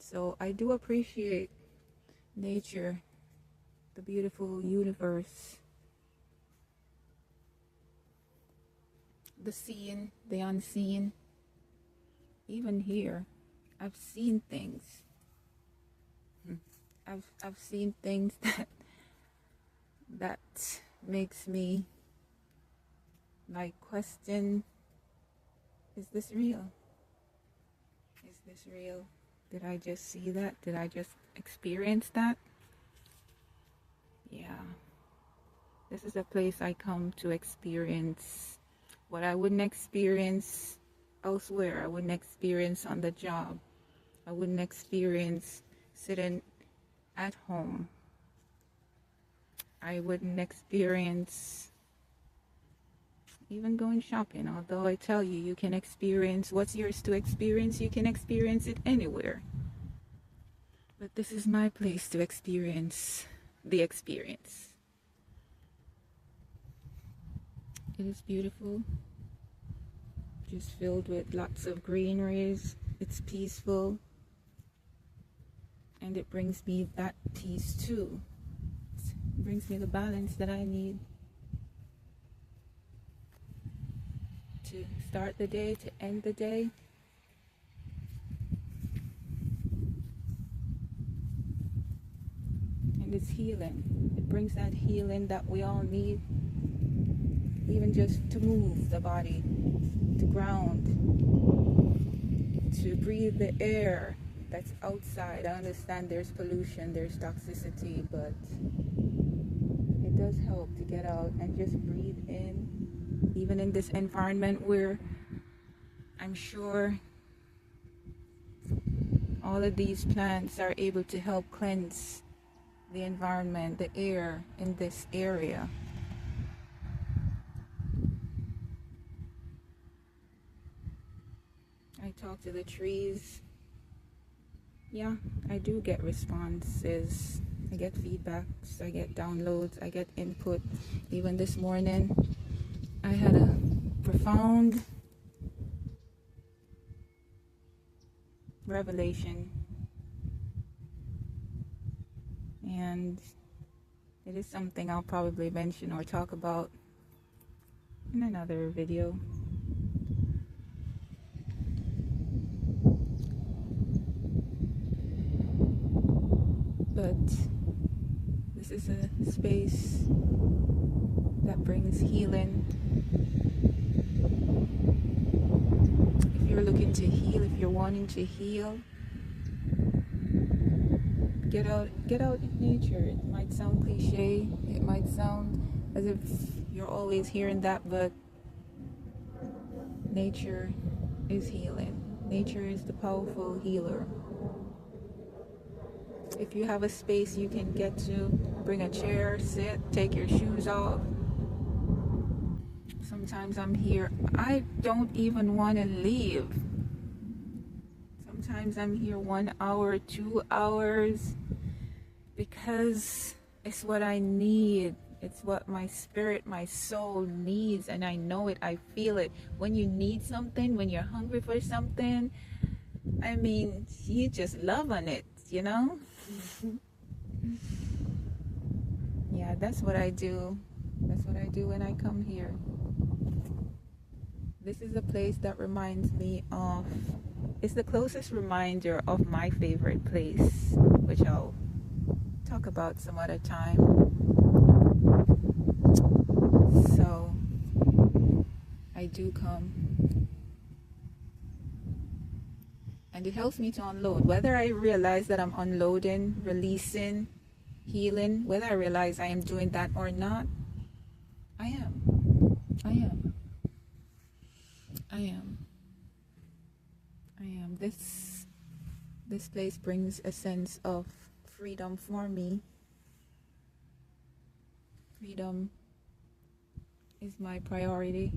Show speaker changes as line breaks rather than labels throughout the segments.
So I do appreciate nature, the beautiful universe, the seen, the unseen. Even here, I've seen things. I've seen things that makes me like question, is this real? Is this real? Did I just see that? Did I just experience that? Yeah. This is a place I come to experience what I wouldn't experience elsewhere. I wouldn't experience on the job. I wouldn't experience sitting at home. I wouldn't experience even going shopping. Although I tell you, you can experience what's yours to experience. You can experience it anywhere. But this is my place to experience the experience. It is beautiful. Just filled with lots of greeneries. It's peaceful. And it brings me that peace too. It brings me the balance that I need to start the day, to end the day. And it's healing. It brings that healing that we all need. Even just to move the body, to ground, to breathe the air that's outside. I understand there's pollution, there's toxicity, but it does help to get out and just breathe in. Even in this environment where I'm sure all of these plants are able to help cleanse the environment, the air in this area. I talk to the trees. Yeah, I do get responses. I get feedbacks, I get downloads, I get input. Even this morning, I had a profound revelation. And it is something I'll probably mention or talk about in another video. But this is a space that brings healing. If you're looking to heal, if you're wanting to heal, get out in nature. It might sound cliche, it might sound as if you're always hearing that, but nature is healing. Nature is the powerful healer. If you have a space you can get to, bring a chair, sit, take your shoes off. Sometimes I'm here, I don't even want to leave. Sometimes I'm here 1 hour, 2 hours, because it's what I need. It's what my spirit, my soul needs, and I know it, I feel it. When you need something, when you're hungry for something, I mean, you just love on it, you know? Yeah, that's what I do. That's what I do when I come here. This is a place that reminds me of, it's the closest reminder of my favorite place, which I'll talk about some other time. So I do come, and it helps me to unload. Whether I realize that I'm unloading, releasing, healing, whether I realize I am doing that or not, I am. This place brings a sense of freedom for me. Freedom is my priority.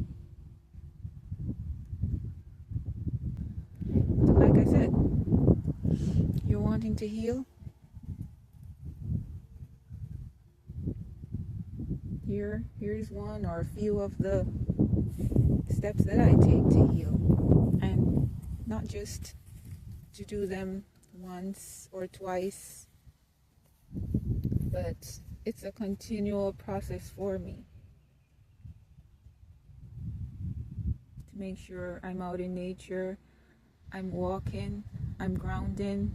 Like I said, you're wanting to heal? Here's one or a few of the steps that I take to heal. And not just to do them once or twice, but it's a continual process for me to make sure I'm out in nature, I'm walking, I'm grounding.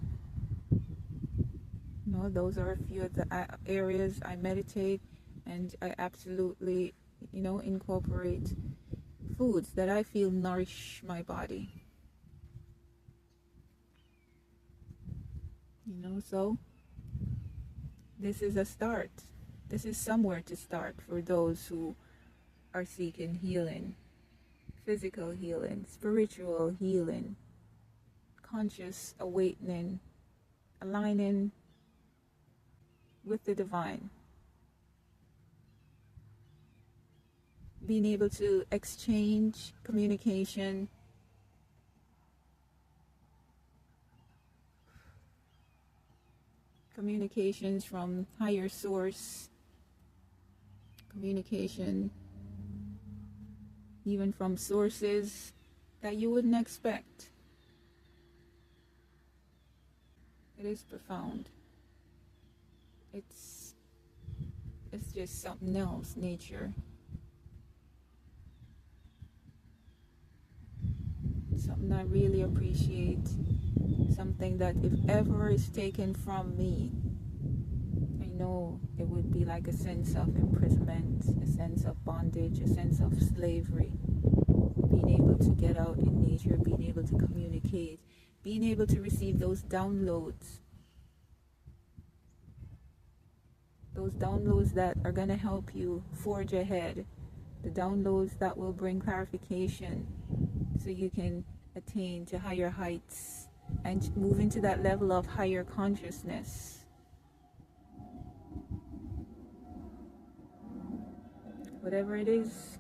Those are a few of the areas I meditate, and I absolutely, incorporate foods that I feel nourish my body. So this is a start. This is somewhere to start for those who are seeking healing, physical healing, spiritual healing, conscious awakening, aligning with the divine, being able to exchange communications from higher source, communication even from sources that you wouldn't expect. It is profound. It's just something else, nature. Something I really appreciate. Something that if ever is taken from me, I know it would be like a sense of imprisonment, a sense of bondage, a sense of slavery. Being able to get out in nature, being able to communicate, being able to receive those downloads. Those downloads that are going to help you forge ahead. The downloads that will bring clarification so you can attain to higher heights and move into that level of higher consciousness. Whatever it is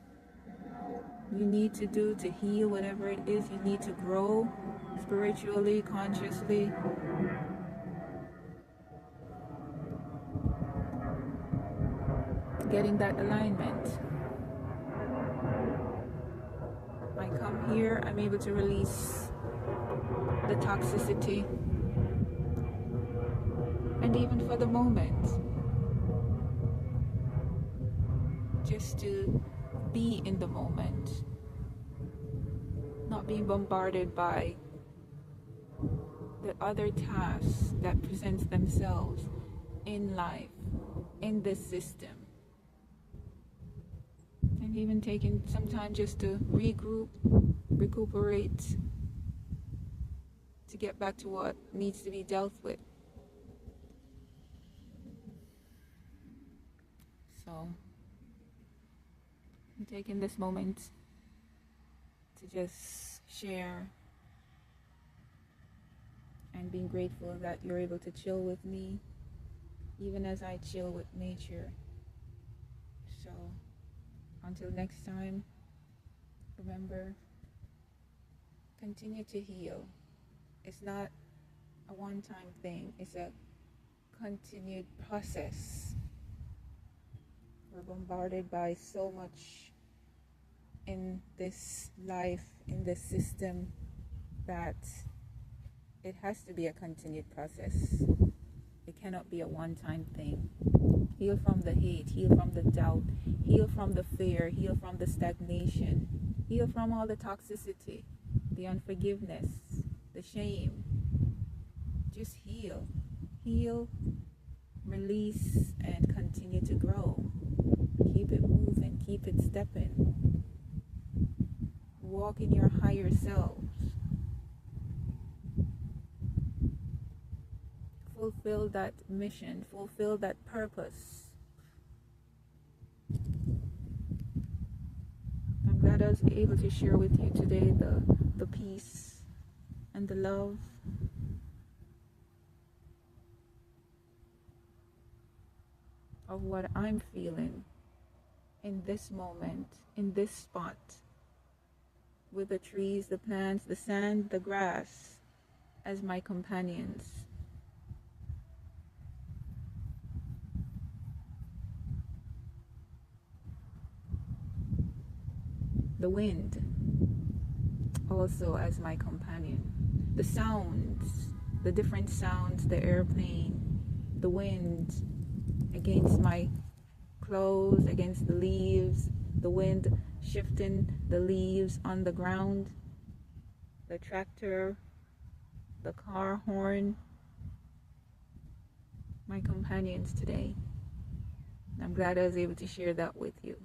you need to do to heal, whatever it is you need to grow spiritually, consciously, getting that alignment. I come here, I'm able to release the toxicity, and even for the moment, just to be in the moment, not being bombarded by the other tasks that presents themselves in life, in this system. And even taking some time just to regroup, recuperate, to get back to what needs to be dealt with. So I'm taking this moment to just share and being grateful that you're able to chill with me, even as I chill with nature. So until next time, remember, continue to heal. It's not a one-time thing, it's a continued process. We're bombarded by so much in this life, in this system, that it has to be a continued process. It cannot be a one-time thing. Heal from the hate, heal from the doubt, heal from the fear, heal from the stagnation, heal from all the toxicity, the unforgiveness, the shame. Just heal. Heal, release, and continue to grow. Keep it moving, keep it stepping. Walk in your higher selves. Fulfill that mission, fulfill that purpose. I'm glad I was able to share with you today the peace and the love. Of what I'm feeling in this moment, in this spot, with the trees, the plants, the sand, the grass as my companions. The wind also as my companion. The sounds the different sounds, the airplane, the wind against my clothes, against the leaves, the wind shifting the leaves on the ground, the tractor, the car horn, my companions today. I'm glad I was able to share that with you.